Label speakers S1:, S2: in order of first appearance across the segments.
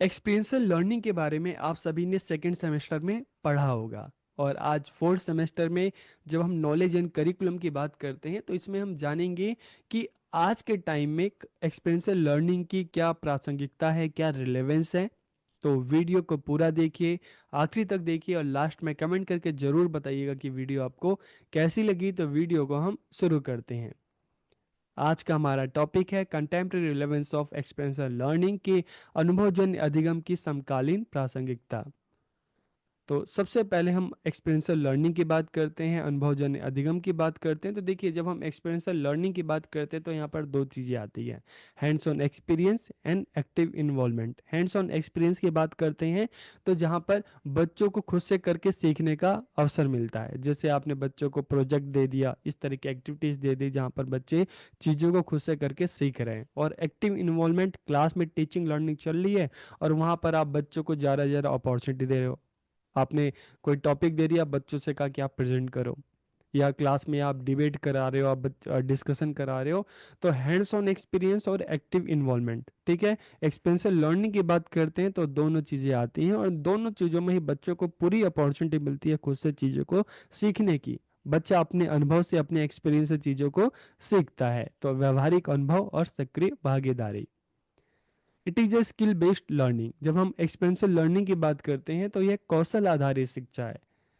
S1: Experiential learning के बारे में आप सभी ने सेकेंड सेमेस्टर में पढ़ा होगा। और आज फोर्थ सेमेस्टर में जब हम नॉलेज एंड करिकुलम की बात करते हैं तो इसमें हम जानेंगे कि आज के टाइम में एक्सपीरियंशियल लर्निंग की क्या प्रासंगिकता है, क्या रिलेवेंस है। तो वीडियो को पूरा देखिए, आखिरी तक देखिए और लास्ट में कमेंट करके ज़रूर बताइएगा कि वीडियो आपको कैसी लगी। तो वीडियो को हम शुरू करते हैं। आज का हमारा टॉपिक है contemporary relevance of experiential learning के अनुभवजन्य अधिगम की समकालीन प्रासंगिकता। तो सबसे पहले हम एक्सपीरियंशियल लर्निंग की बात करते हैं, अनुभवजन्य अधिगम की बात करते हैं। तो देखिए, जब हम एक्सपीरियंशियल लर्निंग की बात करते हैं तो यहाँ पर दो चीज़ें आती हैं, hands on experience and active involvement. Hands on experience की बात करते हैं तो जहाँ पर बच्चों को खुद से करके सीखने का अवसर मिलता है। जैसे आपने बच्चों को प्रोजेक्ट दे दिया, इस तरह की एक्टिविटीज़ दे दी जहाँ पर बच्चे चीज़ों को खुद से करके सीख रहे हैं। और एक्टिव इन्वॉल्वमेंट, क्लास में टीचिंग लर्निंग चल रही है और वहाँ पर आप बच्चों को ज़्यादा ज़्यादा अपॉर्चुनिटी दे रहे हो। आपने कोई टॉपिक दे दिया, बच्चों से कहा कि आप प्रेजेंट करो, या क्लास में आप डिबेट करा रहे हो, आप डिस्कशन करा रहे हो। तो हैंड्स ऑन एक्सपीरियंस और एक्टिव इन्वॉल्वमेंट, ठीक है। एक्सपीरियंशियल लर्निंग की बात करते हैं तो दोनों चीज़ें आती हैं और दोनों चीज़ों में ही बच्चों को पूरी अपॉर्चुनिटी मिलती है खुद से चीज़ों को सीखने की। बच्चा अपने अनुभव से, अपने एक्सपीरियंस से चीज़ों को सीखता है। तो व्यवहारिक अनुभव और सक्रिय भागीदारी, it is a skill based learning. जब हम एक्सपेरिंशियल लर्निंग की बात करते हैं तो यह कौशल आधारित शिक्षा है।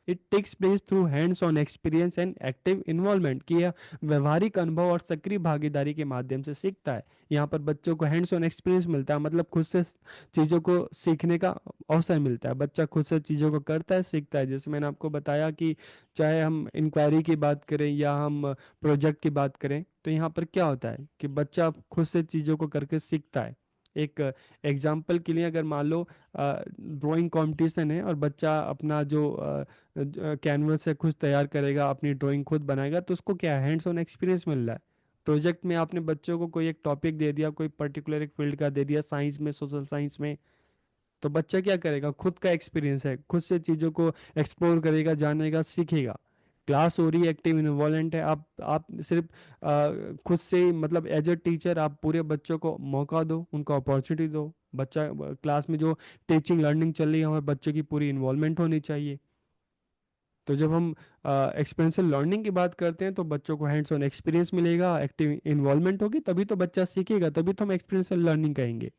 S1: It takes place through hands on experience and active involvement, कि यह व्यवहारिक अनुभव और सक्रिय भागीदारी के माध्यम से सीखता है। यहाँ पर बच्चों को हैंड्स ऑन एक्सपीरियंस मिलता है, मतलब खुद से चीज़ों को सीखने का अवसर मिलता है। बच्चा खुद से चीज़ों को करता है, सीखता है। जैसे मैंने आपको बताया कि चाहे हम इंक्वायरी की बात करें या हम प्रोजेक्ट की बात करें, तो यहाँ पर क्या होता है कि बच्चा खुद से चीज़ों को करके सीखता है। एक एग्जाम्पल के लिए, अगर मान लो ड्राइंग कंपटीशन है और बच्चा अपना जो कैनवस है खुद तैयार करेगा, अपनी ड्राइंग खुद बनाएगा, तो उसको क्या हैंड्स ऑन एक्सपीरियंस मिल रहा है। प्रोजेक्ट में आपने बच्चों को कोई एक टॉपिक दे दिया, कोई पर्टिकुलर एक फील्ड का दे दिया, साइंस में, सोशल साइंस में, तो बच्चा क्या करेगा, खुद का एक्सपीरियंस है, खुद से चीज़ों को एक्सप्लोर करेगा, जानेगा, सीखेगा। क्लास हो रही है, एक्टिव इन्वॉल्वेंट है, आप सिर्फ खुद से ही, मतलब एज अ टीचर आप पूरे बच्चों को मौका दो, उनको अपॉर्चुनिटी दो। बच्चा क्लास में जो टीचिंग लर्निंग चल रही है वहाँ बच्चे की पूरी इन्वॉल्वमेंट होनी चाहिए। तो जब हम एक्सपीरियंशियल लर्निंग की बात करते हैं तो बच्चों को हैंड्स ऑन एक्सपीरियंस मिलेगा, एक्टिव इन्वॉल्वमेंट होगी, तभी तो बच्चा सीखेगा, तभी तो हम एक्सपीरियंशियल लर्निंग कहेंगे।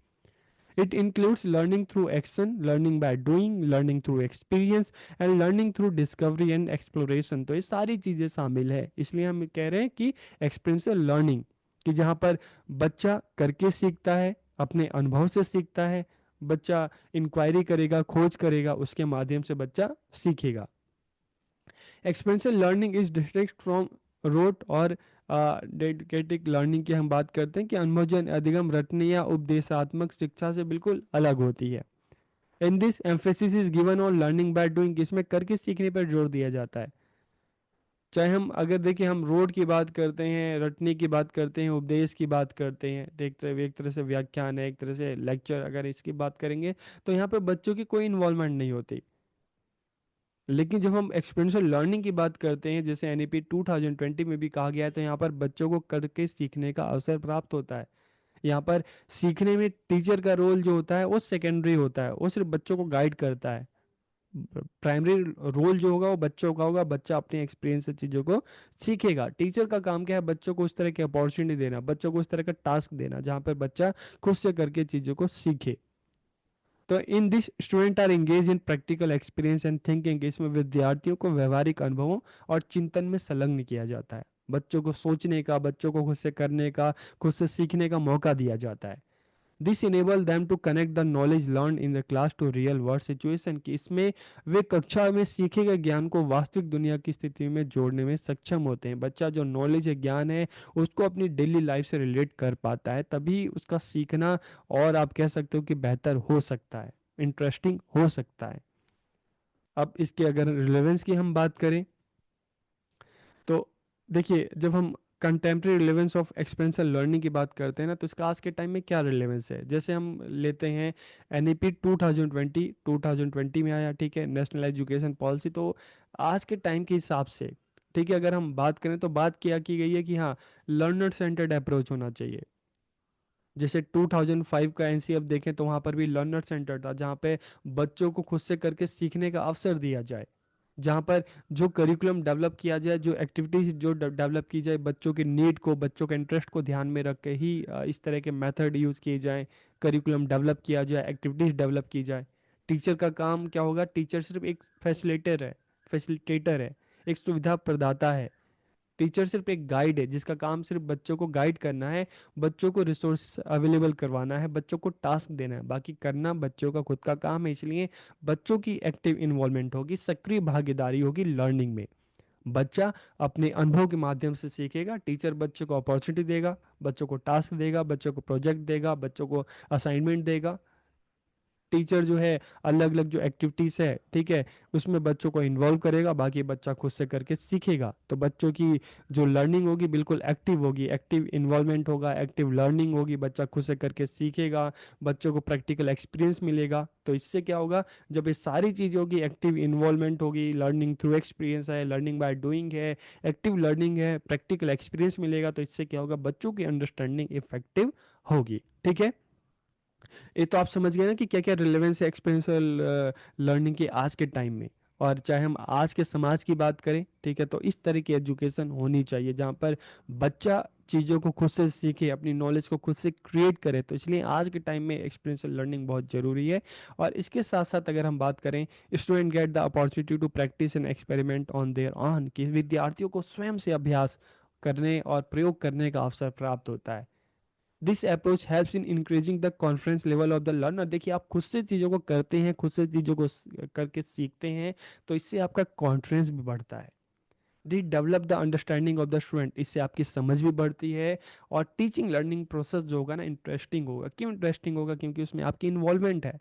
S1: It includes learning through action, learning by doing, learning through experience and learning through discovery and exploration। तो ये सारी चीज़ें शामिल है, इसलिए हम कह रहे हैं कि experiential learning, कि जहाँ पर बच्चा करके सीखता है, अपने अनुभव से सीखता है। बच्चा इंक्वायरी करेगा, खोज करेगा, उसके माध्यम से बच्चा सीखेगा। Experiential learning is distinct from rote और डेडिकेटेड लर्निंग की हम बात करते हैं कि अनुभवजन्य अधिगम रटने या उपदेशात्मक शिक्षा से बिल्कुल अलग होती है। In this emphasis is given on learning by doing, इसमें करके सीखने पर जोर दिया जाता है। चाहे हम अगर देखिए, हम रोड की बात करते हैं, रटने की बात करते हैं, उपदेश की बात करते हैं, एक तरह से व्याख्यान है, एक तरह से लेक्चर, अगर इसकी बात करेंगे तो यहाँ पे बच्चों की कोई इन्वॉल्वमेंट नहीं होती। लेकिन जब हम एक्सपीरियंशियल लर्निंग की बात करते हैं, जैसे एनईपी 2020 में भी कहा गया है, तो यहाँ पर बच्चों को करके सीखने का अवसर प्राप्त होता है। यहाँ पर सीखने में टीचर का रोल जो होता है वो सेकेंडरी होता है, वो सिर्फ बच्चों को गाइड करता है। प्राइमरी रोल जो होगा वो बच्चों का होगा, बच्चा अपने एक्सपीरियंस से चीज़ों को सीखेगा। टीचर का काम क्या है, बच्चों को उस तरह की अपॉर्चुनिटी देना, बच्चों को उस तरह का टास्क देना जहाँ पर बच्चा खुद से करके चीज़ों को सीखे। तो in this student are engage in practical experience and thinking, इसमें विद्यार्थियों को व्यवहारिक अनुभवों और चिंतन में संलग्न किया जाता है। बच्चों को सोचने का, बच्चों को खुद से करने का, खुद से सीखने का मौका दिया जाता है। This enable them to connect the knowledge learn in the class to real world situation, कि इसमें वे कक्षा में सीखे गए ज्ञान को वास्तविक दुनिया की स्थिति में जोड़ने में सक्षम होते हैं। बच्चा जो नॉलेज है, ज्ञान है, उसको अपनी डेली लाइफ से रिलेट कर पाता है, तभी उसका सीखना, और आप कह सकते हो कि बेहतर हो सकता है, इंटरेस्टिंग हो सकता है। अब इसके अगर रिलेवेंस की हम बात करें तो देखिए, जब हम कंटेम्प्रेरी रिलेवेंस ऑफ एक्सपेंशियल लर्निंग की बात करते हैं ना, तो इसका आज के टाइम में क्या रिलेवेंस है। जैसे हम लेते हैं एनईपी 2020 में आया, ठीक है, नेशनल एजुकेशन पॉलिसी। तो आज के टाइम के हिसाब से, ठीक है, अगर हम बात करें तो बात क्या की गई है कि हाँ, लर्नर सेंटर्ड अप्रोच होना चाहिए। जैसे 2005 का एनसीएफ देखें तो वहाँ पर भी लर्नर सेंटर था, जहाँ पे बच्चों को खुद से करके सीखने का अवसर दिया जाए, जहाँ पर जो करिकुलम डेवलप किया जाए, जो एक्टिविटीज जो डेवलप की जाए, बच्चों के नीड को, बच्चों के इंटरेस्ट को ध्यान में रख के ही इस तरह के मेथड यूज़ किए जाएं, करिकुलम डेवलप किया जाए, एक्टिविटीज डेवलप की जाए। टीचर का काम क्या होगा? टीचर सिर्फ एक फैसिलिटेटर है, एक सुविधा प्रदाता है। टीचर सिर्फ एक गाइड है, जिसका काम सिर्फ बच्चों को गाइड करना है, बच्चों को रिसोर्स अवेलेबल करवाना है, बच्चों को टास्क देना है, बाकी करना बच्चों का खुद का काम है। इसलिए बच्चों की एक्टिव इन्वॉल्वमेंट होगी, सक्रिय भागीदारी होगी लर्निंग में। बच्चा अपने अनुभव के माध्यम से सीखेगा, टीचर बच्चों को अपॉर्चुनिटी देगा, बच्चों को टास्क देगा, बच्चों को प्रोजेक्ट देगा, बच्चों को असाइनमेंट देगा। टीचर जो है अलग अलग जो एक्टिविटीज है, ठीक है, उसमें बच्चों को इन्वॉल्व करेगा, बाकी बच्चा खुद से करके सीखेगा। तो बच्चों की जो लर्निंग होगी बिल्कुल एक्टिव होगी, एक्टिव इन्वॉल्वमेंट होगा, एक्टिव लर्निंग होगी, बच्चा खुद से करके सीखेगा, बच्चों को प्रैक्टिकल एक्सपीरियंस मिलेगा। तो इससे क्या होगा? जब ये सारी चीज़ होगी, एक्टिव इन्वॉल्वमेंट होगी, लर्निंग थ्रू एक्सपीरियंस है, लर्निंग बाय डूइंग है, एक्टिव लर्निंग है, प्रैक्टिकल एक्सपीरियंस मिलेगा, तो इससे क्या होगा? बच्चों की अंडरस्टैंडिंग इफेक्टिव होगी। ठीक है, ये तो आप समझ गए ना कि क्या क्या रिलेवेंस है एक्सपीरियंशियल लर्निंग की आज के टाइम में। और चाहे हम आज के समाज की बात करें, ठीक है, तो इस तरह की एजुकेशन होनी चाहिए जहाँ पर बच्चा चीज़ों को खुद से सीखे, अपनी नॉलेज को खुद से क्रिएट करे। तो इसलिए आज के टाइम में एक्सपीरियंशियल लर्निंग बहुत ज़रूरी है। और इसके साथ साथ अगर हम बात करें, student get the opportunity to practice and experiment on their own, कि विद्यार्थियों को स्वयं से अभ्यास करने और प्रयोग करने का अवसर प्राप्त होता है। This approach helps in increasing the confidence level of the learner. देखिए, आप खुद से चीज़ों को करते हैं, खुद से चीज़ों को करके सीखते हैं, तो इससे आपका कॉन्फिडेंस भी बढ़ता है। The develop the understanding of the student, इससे आपकी समझ भी बढ़ती है। और टीचिंग लर्निंग प्रोसेस जो होगा ना, इंटरेस्टिंग होगा। क्यों इंटरेस्टिंग होगा? क्योंकि उसमें आपकी इन्वॉल्वमेंट है।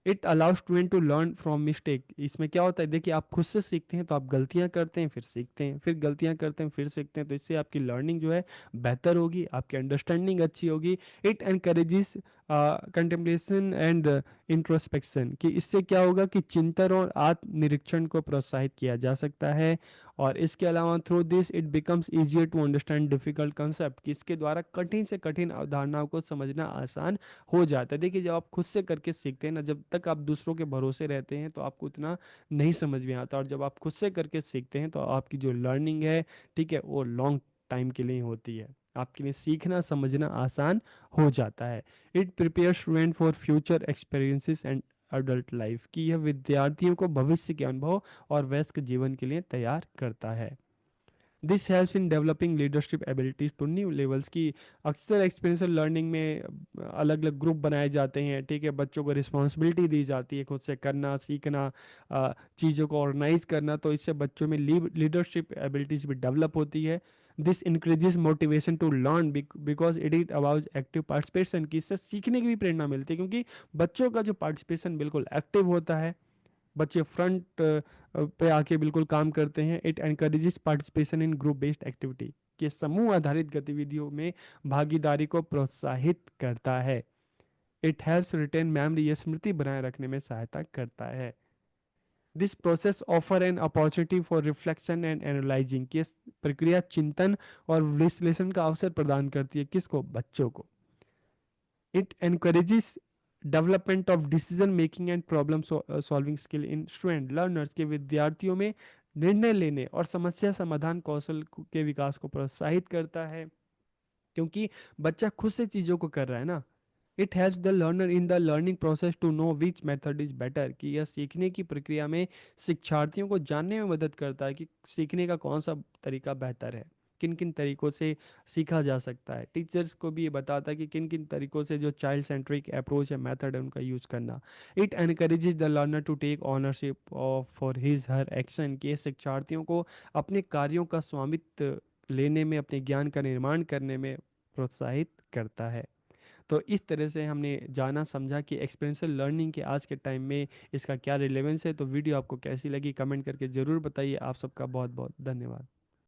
S1: It allow student to learn from mistake. इसमें क्या होता है? देखिए, आप खुद से सीखते हैं तो आप गलतियां करते हैं, फिर सीखते हैं, फिर गलतियां करते हैं, फिर सीखते हैं। तो इससे आपकी लर्निंग जो है बेहतर होगी, आपकी अंडरस्टैंडिंग अच्छी होगी। It encourages contemplation and introspection, कि इससे क्या होगा कि चिंतन और आत्मनिरीक्षण को प्रोत्साहित किया जा सकता है। और इसके अलावा through this it becomes easier to understand difficult concept, कि इसके द्वारा कठिन से कठिन अवधारणाओं को समझना आसान हो जाता है। देखिए, जब आप खुद से करके सीखते हैं ना, जब तक आप दूसरों के भरोसे रहते हैं तो आपको उतना नहीं समझ में आता। और जब आप खुद से करके सीखते हैं तो आपकी जो लर्निंग है, ठीक है, वो लॉन्ग टाइम के लिए होती है। आपके लिए सीखना समझना आसान हो जाता है। It prepare student for future experiences and adult life, की यह विद्यार्थियों को भविष्य के अनुभव और वयस्क जीवन के लिए तैयार करता है। This helps in developing leadership abilities to new levels, की अक्सर एक्सपीरियंशियल लर्निंग में अलग अलग ग्रुप बनाए जाते हैं, ठीक है, बच्चों को रिस्पॉन्सिबिलिटी दी जाती है खुद से करना, सीखना, चीज़ों को ऑर्गेनाइज करना। तो इससे बच्चों में लीडरशिप एबिलिटीज भी डेवलप होती है। This increases motivation to learn because it is about active participation, की इससे सीखने की भी प्रेरणा मिलती है, क्योंकि बच्चों का जो पार्टिसिपेशन बिल्कुल एक्टिव होता है, बच्चे फ्रंट पे आके बिल्कुल काम करते हैं। It encourages participation in group based activity, के समूह आधारित गतिविधियों में भागीदारी को प्रोत्साहित करता है। इट हेल्प्स रिटेन मेमोरी, ये स्मृति बनाए रखने में सहायता करता है। This process offer an opportunity for reflection and analysing, की प्रक्रिया चिंतन और विश्लेषण का अवसर प्रदान करती है। किसको? बच्चों को। It encourages development of decision making and problem solving skill in student learners, के विद्यार्थियों में निर्णय लेने और समस्या समाधान कौशल के विकास को प्रोत्साहित करता है, क्योंकि बच्चा खुद से चीज़ों को कर रहा है ना। It helps the learner in the learning process to know which method is better, कि यह सीखने की प्रक्रिया में शिक्षार्थियों को जानने में मदद करता है कि सीखने का कौन सा तरीका बेहतर है, किन किन तरीकों से सीखा जा सकता है। टीचर्स को भी ये बताता है कि किन किन तरीकों से जो चाइल्ड सेंट्रिक अप्रोच है, मेथड है, उनका यूज़ करना। It encourages the learner to take ownership of for his her action, के शिक्षार्थियों को अपने कार्यों का स्वामित्व लेने में, अपने ज्ञान का निर्माण करने में प्रोत्साहित करता है। तो इस तरह से हमने जाना समझा कि एक्सपीरियंशियल लर्निंग के आज के टाइम में इसका क्या रिलेवेंस है। तो वीडियो आपको कैसी लगी कमेंट करके ज़रूर बताइए। आप सबका बहुत बहुत धन्यवाद।